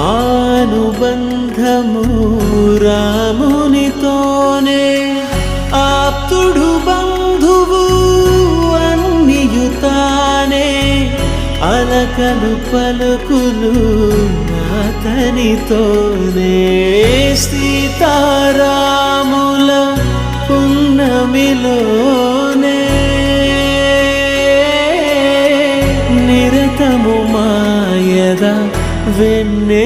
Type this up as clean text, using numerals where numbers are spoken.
మానుబంధము రామునితోనే ఆప్తుడు బంధువు అన్నియుతానే అలకలు పలుకులు అతనితోనే సీతారాముల పున్నమిలోనే నిరతము మాయద వెన్నెల